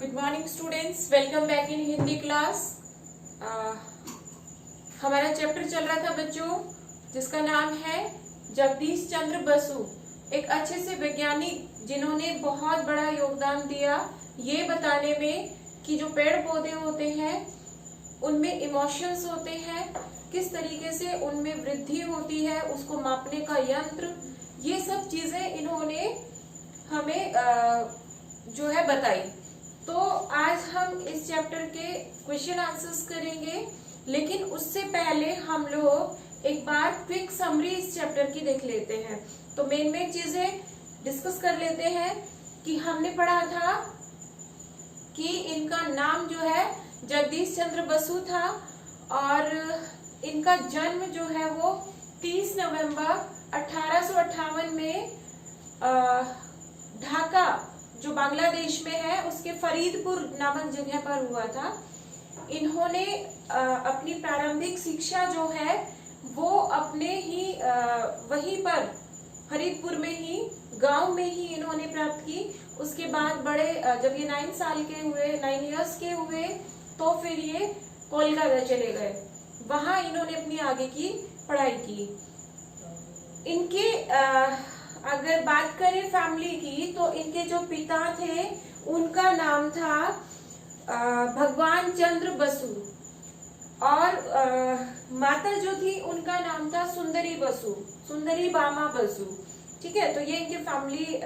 Good morning students, welcome back in Hindi class. हमारा chapter चल रहा था बच्चों, जिसका नाम है जगदीश चंद्र बसु, एक अच्छे से वैज्ञानिक जिन्होंने बहुत बड़ा योगदान दिया ये बताने में कि जो पेड़ पौधे होते हैं उनमें इमोशंस होते हैं, किस तरीके से उनमें वृद्धि होती है, उसको मापने का यंत्र, ये सब चीजें इन्होंने हमें जो है बताई। तो आज हम इस चैप्टर के क्वेश्चन आंसर्स करेंगे, लेकिन उससे पहले हम लोग एक बार क्विक समरी इस चैप्टर की देख लेते हैं। तो मेन चीजें डिस्कस कर लेते हैं कि हमने पढ़ा था कि इनका नाम जो है जगदीश चंद्र बसु था और इनका जन्म जो है वो 30 नवंबर 1858 में ढाका जो बांग्लादेश में है उसके फरीदपुर नामक जगह पर हुआ था। इन्होंने अपनी प्रारंभिक शिक्षा जो है वो अपने ही वहीं पर फरीदपुर में ही गांव में ही इन्होंने प्राप्त की। उसके बाद बड़े जब ये 9 इयर्स के हुए तो फिर ये कोलकाता चले गए, वहां इन्होंने अपनी आगे की पढ़ाई की। इनके अगर बात करें फैमिली की तो इनके जो पिता थे उनका नाम था भगवान चंद्र बसु और माता जो थी उनका नाम था सुंदरी बसु, सुंदरी बामा बसु। ठीक है, तो ये इनके फैमिली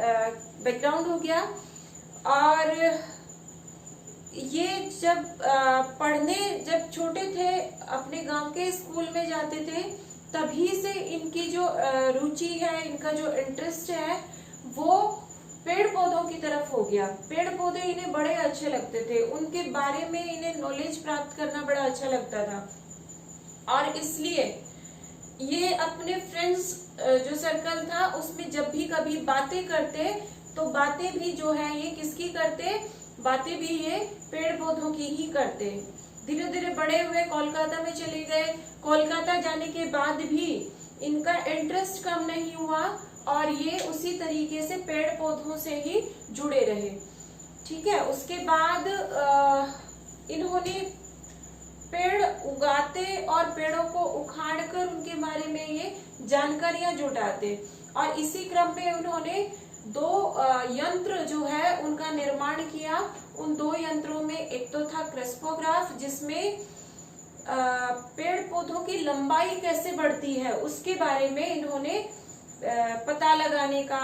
बैकग्राउंड हो गया। और ये जब पढ़ने जब छोटे थे अपने गांव के स्कूल में जाते थे, तभी से इनकी जो रुचि है, इनका जो इंटरेस्ट है वो पेड़ पौधों की तरफ हो गया। पेड़ पौधे इन्हें बड़े अच्छे लगते थे, उनके बारे में इन्हें नॉलेज प्राप्त करना बड़ा अच्छा लगता था और इसलिए ये अपने फ्रेंड्स जो सर्कल था उसमें जब भी कभी बातें करते तो बातें भी जो है ये किसकी करते, बातें भी ये पेड़ पौधों की ही करते। धीरे धीरे बड़े हुए कोलकाता में चले गए। कोलकाता जाने के बाद भी इनका इंटरेस्ट कम नहीं हुआ और ये उसी तरीके से पेड़ पौधों से ही जुड़े रहे। ठीक है, उसके बाद इन्होंने पेड़ उगाते और पेड़ों को उखाड़कर उनके बारे में ये जानकारियां जुटाते और इसी क्रम में उन्होंने 2 यंत्र जो है उनका निर्माण किया। उन 2 यंत्रों में एक तो था क्रेस्पोग्राफ, जिसमें पेड़ पौधों की लंबाई कैसे बढ़ती है उसके बारे में इन्होंने पता लगाने का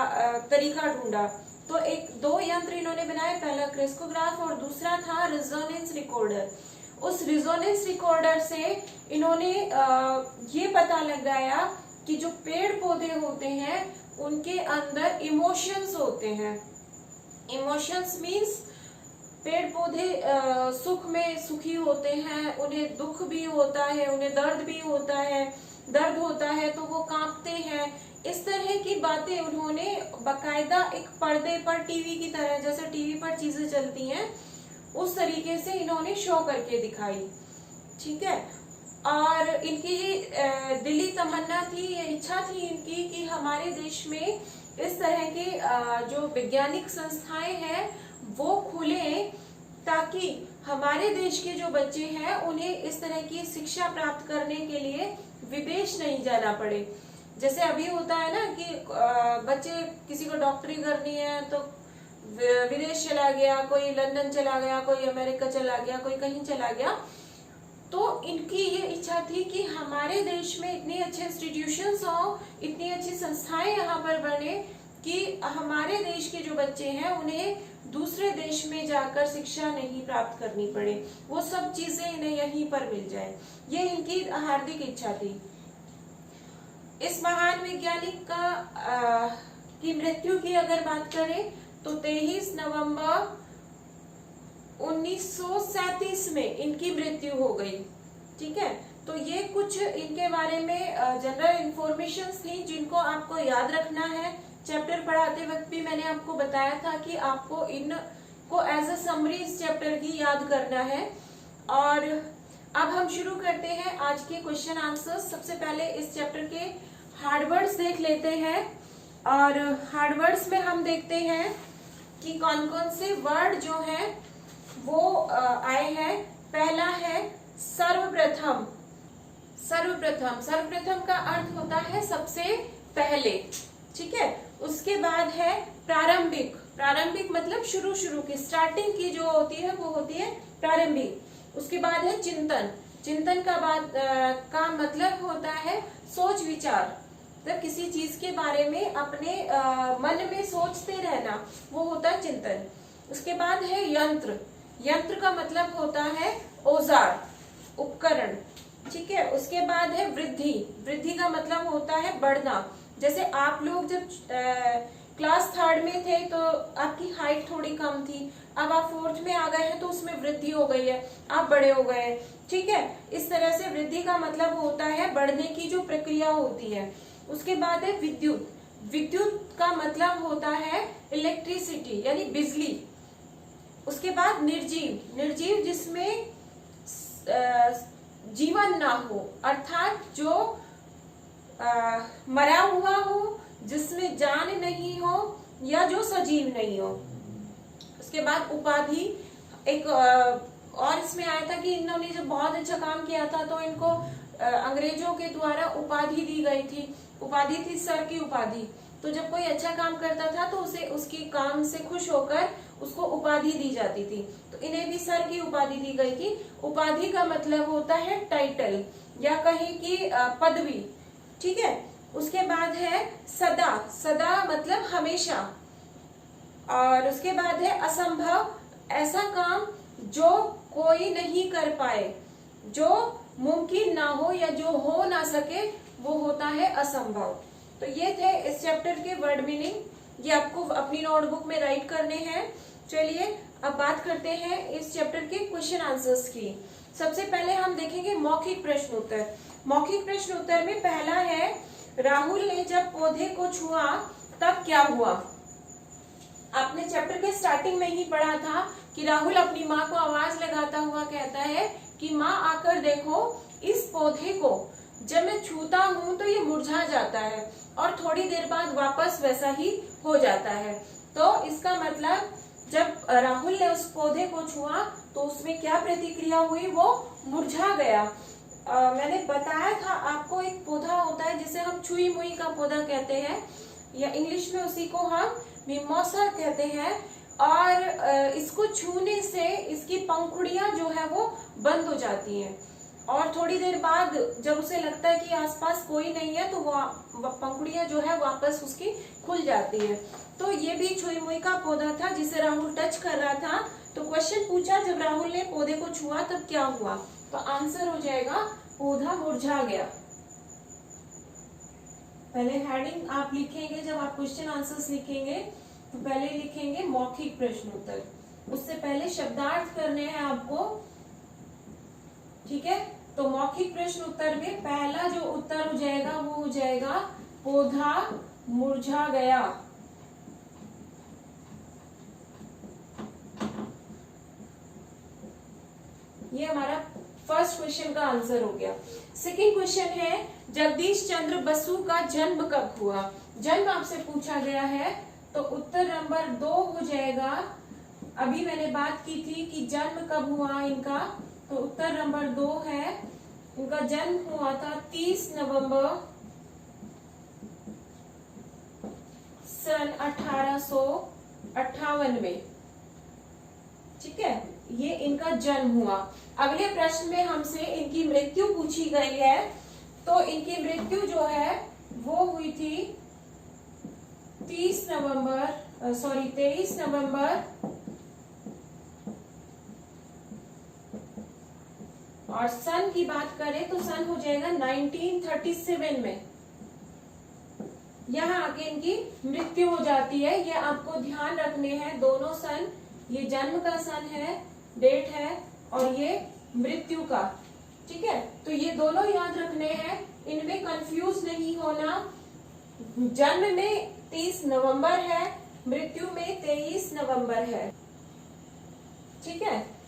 तरीका ढूंढा। तो 2 यंत्र इन्होंने बनाए, पहला क्रेस्पोग्राफ और दूसरा था रेजोनेंस रिकॉर्डर। उस रेजोनेंस रिकॉर्डर से इन्होंने ये पता लगाया कि जो पेड़ पौधे होते हैं उनके अंदर इमोशंस होते हैं। इमोशंस मीन्स पेड़ पौधे सुख में सुखी होते हैं, उन्हें दुख भी होता है, उन्हें दर्द भी होता है, दर्द होता है तो वो कांपते हैं। इस तरह की बातें उन्होंने बकायदा एक पर्दे पर टीवी की तरह, जैसे टीवी पर चीजें चलती हैं उस तरीके से इन्होंने शो करके दिखाई। ठीक है, और इनकी ये दिली तमन्ना थी, ये इच्छा थी इनकी कि हमारे देश में इस तरह के जो वैज्ञानिक संस्थाएं हैं वो खुले, ताकि हमारे देश के जो बच्चे हैं उन्हें इस तरह की शिक्षा प्राप्त करने के लिए विदेश नहीं जाना पड़े। जैसे अभी होता है ना कि बच्चे किसी को डॉक्टरी करनी है तो विदेश चला गया, कोई लंदन चला गया, कोई अमेरिका चला गया, कोई कहीं चला गया। तो इनकी ये इच्छा थी कि हमारे देश में इतने अच्छे इंस्टीट्यूशंस हो, इतनी अच्छी संस्थाएं यहाँ पर बने कि हमारे देश के जो बच्चे हैं उन्हें दूसरे देश में जाकर शिक्षा नहीं प्राप्त करनी पड़े, वो सब चीजें इन्हें यहीं पर मिल जाए। ये इनकी हार्दिक इच्छा थी। इस महान वैज्ञानिक की मृत्यु की अगर बात करें तो 23 नवंबर 1937 में इनकी मृत्यु हो गई। ठीक है, तो ये कुछ इनके बारे में जनरल इंफॉर्मेशन थी जिनको आपको याद रखना है। चैप्टर पढ़ाते वक्त भी मैंने आपको बताया था कि आपको इनको एज अ समरी इस चैप्टर की याद करना है। और अब हम शुरू करते हैं आज के क्वेश्चन आंसर्स। सबसे पहले इस चैप्टर के हार्डवर्ड्स देख लेते हैं और हार्डवर्ड्स में हम देखते हैं कि कौन कौन से वर्ड जो है वो आए हैं। पहला है सर्वप्रथम। सर्वप्रथम, सर्वप्रथम का अर्थ होता है सबसे पहले, ठीक है। उसके बाद है प्रारंभिक। प्रारंभिक मतलब शुरू शुरू की, स्टार्टिंग की जो होती है वो होती है प्रारंभिक। उसके बाद है चिंतन। चिंतन का मतलब होता है सोच विचार, मतलब किसी चीज के बारे में अपने मन में सोचते रहना, वो होता है चिंतन। उसके बाद है यंत्र। यंत्र का मतलब होता है औजार, उपकरण, ठीक है। उसके बाद है वृद्धि। वृद्धि का मतलब होता है बढ़ना। जैसे आप लोग जब क्लास 3rd में थे तो आपकी हाइट थोड़ी कम थी, अब आप 4th में आ गए हैं तो उसमें वृद्धि हो गई है, आप बड़े हो गए हैं, ठीक है। इस तरह से वृद्धि का मतलब होता है बढ़ने की जो प्रक्रिया होती है। उसके बाद है विद्युत। विद्युत का मतलब होता है इलेक्ट्रिसिटी यानी बिजली। उसके बाद निर्जीव। निर्जीव जिसमें जीवन ना हो, अर्थात जो मरा हुआ हो, जिसमें जान नहीं हो या जो सजीव नहीं हो। उसके बाद उपाधि। एक और इसमें आया था कि इन्होंने जब बहुत अच्छा काम किया था तो इनको अंग्रेजों के द्वारा उपाधि दी गई थी। उपाधि थी सर की उपाधि। तो जब कोई अच्छा काम करता था तो उसे उसकी काम से खुश होकर उसको उपाधि दी जाती थी, तो इन्हें भी सर की उपाधि दी गई थी। उपाधि का मतलब होता है टाइटल या कहीं की पदवी, ठीक है। उसके बाद है सदा। सदा मतलब हमेशा। और उसके बाद है असंभव। ऐसा काम जो कोई नहीं कर पाए, जो मुमकिन ना हो या जो हो ना सके, वो होता है असंभव। तो ये थे इस चैप्टर के वर्ड मीनिंग। ये आपको अपनी नोटबुक में राइट करने हैं। चलिए अब बात करते हैं इस चैप्टर के क्वेश्चन आंसर्स की। सबसे पहले हम देखेंगे मौखिक प्रश्न उत्तर। मौखिक प्रश्न उत्तर में पहला है, राहुल ने जब पौधे को छुआ तब क्या हुआ। आपने चैप्टर के स्टार्टिंग में ही पढ़ा था कि राहुल अपनी माँ को आवाज लगाता हुआ कहता है कि माँ आकर देखो, इस पौधे को जब मैं छूता हूँ तो ये मुरझा जाता है और थोड़ी देर बाद वापस वैसा ही हो जाता है। तो इसका मतलब जब राहुल ने उस पौधे को छुआ तो उसमें क्या प्रतिक्रिया हुई, वो मुरझा गया। मैंने बताया था आपको, एक पौधा होता है जिसे हम छुई मुई का पौधा कहते हैं, या इंग्लिश में उसी को हम मिमोसा कहते हैं। और इसको छूने से इसकी पंखुड़ियां जो है वो बंद हो जाती हैं और थोड़ी देर बाद जब उसे लगता है कि आसपास कोई नहीं है तो वो पंखुड़ियां जो है वापस उसकी खुल जाती है। तो ये भी छुई मुई का पौधा था जिसे राहुल टच कर रहा था। तो क्वेश्चन पूछा, जब राहुल ने पौधे को छुआ तब क्या हुआ, तो आंसर हो जाएगा पौधा मुरझा गया। पहले हेडिंग आप लिखेंगे, जब आप क्वेश्चन आंसर्स लिखेंगे तो पहले लिखेंगे मौखिक प्रश्न उत्तर, उससे पहले शब्दार्थ करने हैं आपको, ठीक है। तो मौखिक प्रश्न उत्तर में पहला जो उत्तर हो जाएगा वो हो जाएगा पौधा मुरझा गया। ये हमारा फर्स्ट क्वेश्चन का आंसर हो गया। सेकंड क्वेश्चन है, जगदीश चंद्र बसु का जन्म कब हुआ। जन्म आपसे पूछा गया है तो उत्तर नंबर 2 हो जाएगा। अभी मैंने बात की थी कि जन्म कब हुआ इनका, तो उत्तर नंबर 2 है। इनका जन्म हुआ था 30 नवंबर सन 1858 में, ठीक है। ये इनका जन्म हुआ। अगले प्रश्न में हमसे इनकी मृत्यु पूछी गई है, तो इनकी मृत्यु जो है वो हुई थी 23 नवंबर और सन की बात करें तो सन हो जाएगा 1937 में। यहाँ आके इनकी मृत्यु हो जाती है। ये आपको ध्यान रखने हैं दोनों सन, ये जन्म का सन है, डेट है, और ये मृत्यु का, ठीक है। तो ये दोनों याद रखने हैं, इनमें कंफ्यूज नहीं होना। जन्म में 30 नवंबर है, मृत्यु में 23 नवंबर है, ठीक है।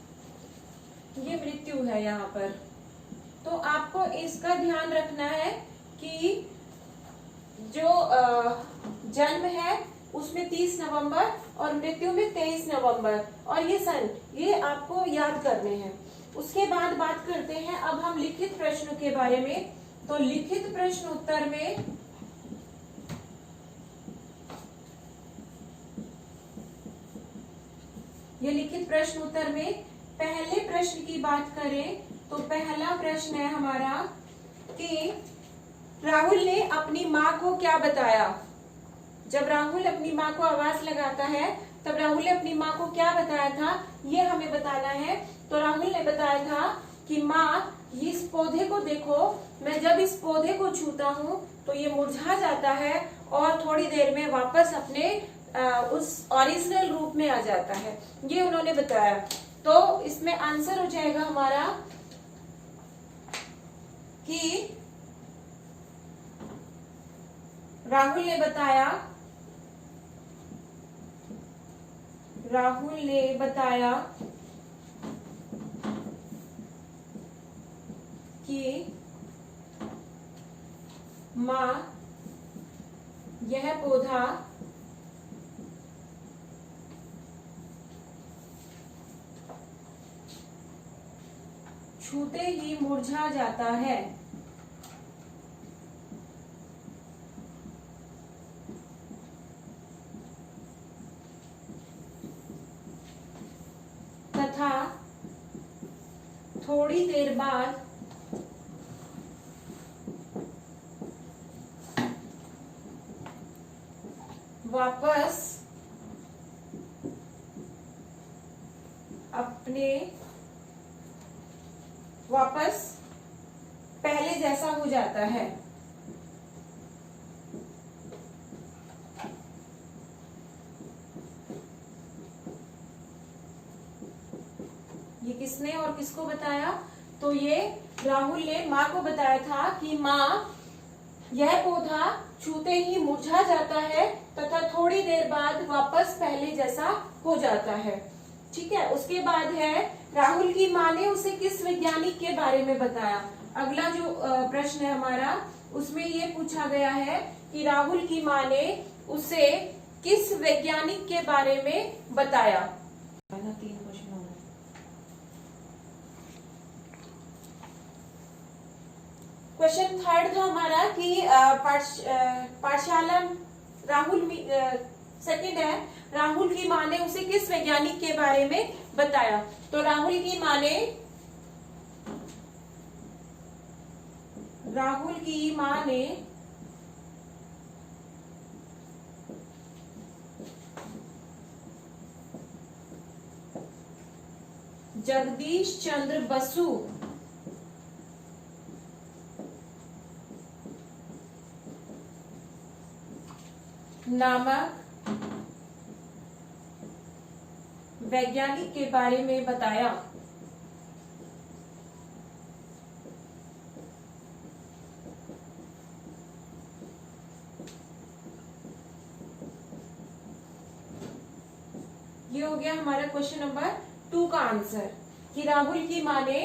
ये मृत्यु है यहाँ पर। तो आपको इसका ध्यान रखना है कि जो जन्म है उसमें 30 नवंबर और मृत्यु में 23 नवंबर। और ये सन ये आपको याद करने हैं। उसके बाद बात करते हैं अब हम लिखित प्रश्नों के बारे में। तो लिखित प्रश्न उत्तर में ये लिखित प्रश्न उत्तर में पहले प्रश्न की बात करें तो पहला प्रश्न है हमारा कि राहुल ने अपनी माँ को क्या बताया। जब राहुल अपनी माँ को आवाज लगाता है तब राहुल ने अपनी माँ को क्या बताया था, ये हमें बताना है। तो राहुल ने बताया था कि माँ इस पौधे को देखो, मैं जब इस पौधे को छूता हूँ तो ये मुरझा जाता है और थोड़ी देर में वापस अपने उस ओरिजिनल रूप में आ जाता है, ये उन्होंने बताया। तो इसमें आंसर हो जाएगा हमारा कि राहुल ने बताया कि माँ यह पौधा छूते ही मुरझा जाता है तथा थोड़ी देर बाद वापस पहले जैसा हो जाता है। ये किसने और किसको बताया? तो ये राहुल ने माँ को बताया था कि माँ यह पौधा छूते ही मुरझा जाता है तथा थोड़ी देर बाद वापस पहले जैसा हो जाता है। ठीक है, उसके बाद है राहुल की माँ ने उसे किस वैज्ञानिक के बारे में बताया। अगला जो प्रश्न है हमारा उसमें ये पूछा गया है कि राहुल की माँ ने उसे किस वैज्ञानिक के बारे में बताया। 3 क्वेश्चन हो गए। क्वेश्चन थर्ड था हमारा कि पाठशाला सेकंड है राहुल की माँ ने उसे किस वैज्ञानिक के बारे में बताया। तो राहुल की माँ ने जगदीश चंद्र बसु नामक वैज्ञानिक के बारे में बताया। ये हो गया हमारा क्वेश्चन नंबर 2 का आंसर कि राहुल की माँ ने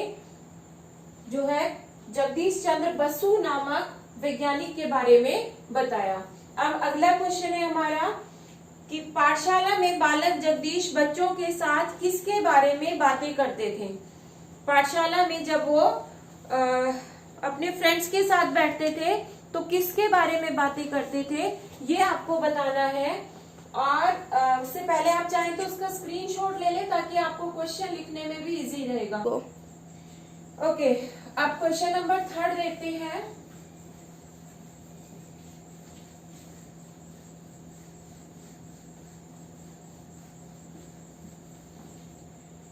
जो है जगदीश चंद्र बसु नामक वैज्ञानिक के बारे में बताया। अब अगला क्वेश्चन है हमारा कि पाठशाला में बालक जगदीश बच्चों के साथ किसके बारे में बातें करते थे। पाठशाला में जब वो अपने फ्रेंड्स के साथ बैठते थे तो किसके बारे में बातें करते थे, ये आपको बताना है। और उससे पहले आप चाहें तो उसका स्क्रीनशॉट ले लें ताकि आपको क्वेश्चन लिखने में भी इजी रहेगा। ओके, अब क्वेश्चन नंबर 3 देखते हैं।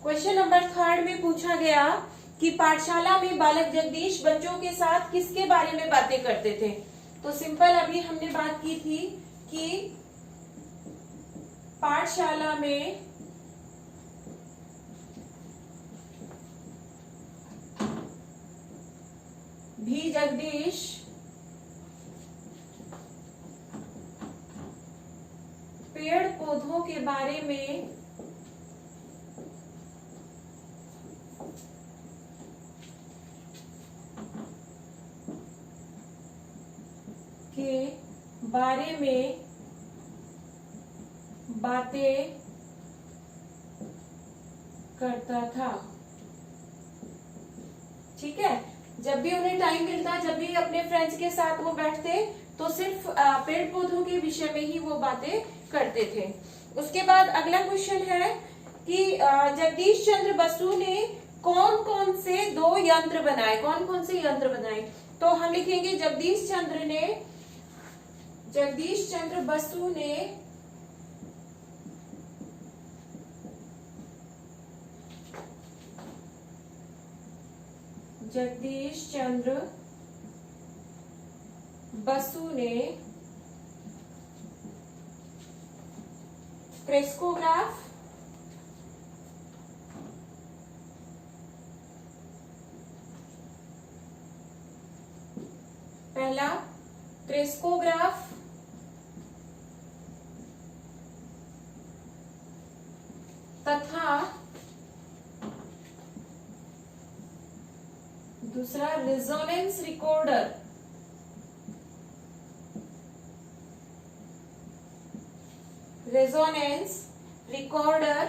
क्वेश्चन नंबर 3 में पूछा गया कि पाठशाला में बालक जगदीश बच्चों के साथ किसके बारे में बातें करते थे। तो सिंपल अभी हमने बात की थी कि पाठशाला में भी जगदीश पेड़ पौधों के बारे में बातें करता था। ठीक है, जब भी उन्हें टाइम मिलता, जब भी अपने फ्रेंड्स के साथ वो बैठते तो सिर्फ पेड़ पौधों के विषय में ही वो बातें करते थे। उसके बाद अगला क्वेश्चन है कि जगदीश चंद्र बसु ने कौन कौन से 2 यंत्र बनाए, कौन कौन से यंत्र बनाए? तो हम लिखेंगे जगदीश चंद्र बसु ने क्रेस्कोग्राफ, पहला क्रेस्कोग्राफ, तथा दूसरा रेजोनेंस रिकॉर्डर। रेजोनेंस रिकॉर्डर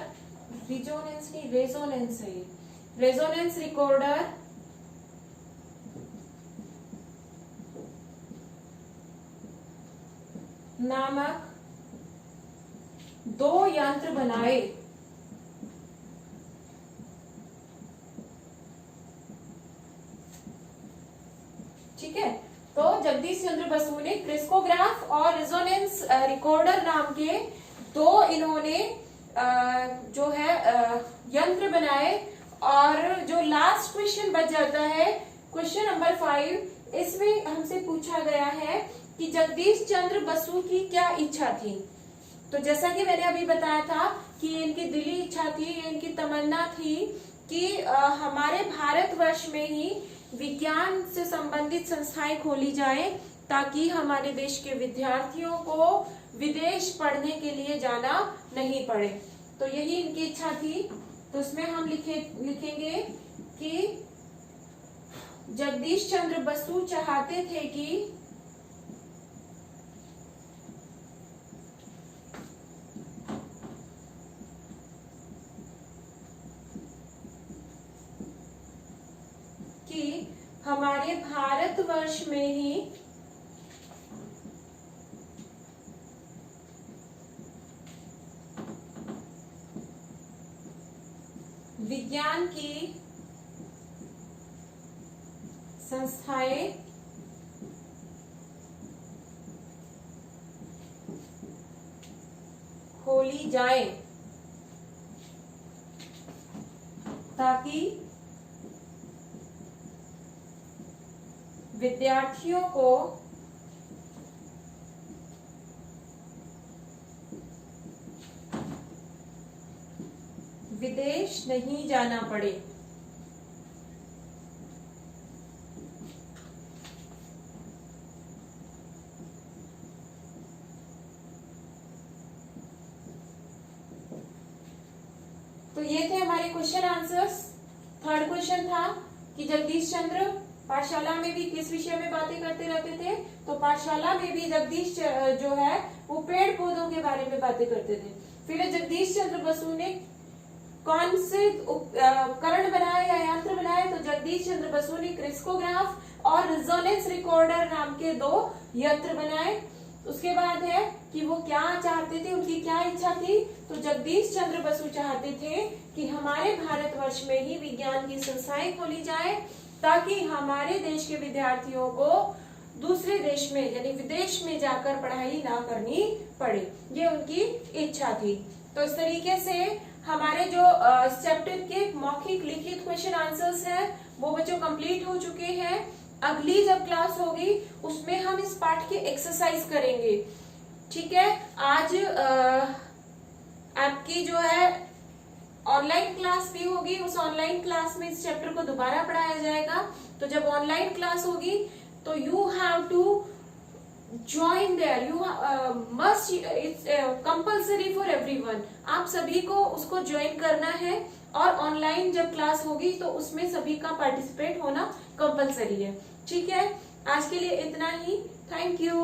नामक 2 यंत्र बनाए। ठीक है, तो जगदीश चंद्र बसु ने क्रेस्कोग्राफ और रेजोनेंस रिकॉर्डर नाम के 2 इन्होंने जो है यंत्र बनाए। और जो लास्ट क्वेश्चन बच जाता है, क्वेश्चन नंबर 5, इसमें हमसे पूछा गया है कि जगदीश चंद्र बसु की क्या इच्छा थी। तो जैसा कि मैंने अभी बताया था कि इनकी दिली इच्छा थी, इनकी तमन्ना थी कि हमारे भारतवर्ष में ही विज्ञान से संबंधित संस्थाएं खोली जाएं ताकि हमारे देश के विद्यार्थियों को विदेश पढ़ने के लिए जाना नहीं पड़े। तो यही इनकी इच्छा थी। तो उसमें हम लिखेंगे कि जगदीश चंद्र बसु चाहते थे कि हमारे भारतवर्ष में ही विज्ञान की संस्थाएं खोली जाएं ताकि विद्यार्थियों को विदेश नहीं जाना पड़े। तो ये थे हमारे क्वेश्चन आंसर्स। थर्ड क्वेश्चन था कि जगदीश चंद्र पाठशाला में भी किस विषय में बातें करते रहते थे। तो पाठशाला में भी जगदीश जो है वो पेड़ पौधों के बारे में बातें करते थे। फिर जगदीश चंद्र बसु ने कौन से उपकरण बनाए या यंत्र बनाए? तो जगदीश चंद्र बसु ने क्रेस्कोग्राफ और रेजोनेंस रिकॉर्डर नाम के 2 यंत्र बनाए। उसके बाद है कि वो क्या चाहते थे, उनकी क्या इच्छा थी? तो जगदीश चंद्र बसु चाहते थे कि हमारे भारतवर्ष में ही विज्ञान की संस्थाएं खोली जाए ताकि हमारे देश के विद्यार्थियों को दूसरे देश में यानी विदेश में जाकर पढ़ाई ना करनी पड़े। ये उनकी इच्छा थी। तो इस तरीके से हमारे जो चैप्टर के मौखिक लिखित क्वेश्चन आंसर्स हैं वो बच्चों कंप्लीट हो चुके हैं। अगली जब क्लास होगी उसमें हम इस पाठ की एक्सरसाइज करेंगे। ठीक है, आज आपकी जो है ऑनलाइन क्लास भी होगी। उस ऑनलाइन क्लास में इस चैप्टर को दोबारा पढ़ाया जाएगा। तो जब ऑनलाइन क्लास होगी तो you have to join there, you must, it's compulsory for everyone. आप सभी को उसको ज्वाइन करना है और ऑनलाइन जब क्लास होगी तो उसमें सभी का पार्टिसिपेट होना कंपल्सरी है। ठीक है, आज के लिए इतना ही। Thank you.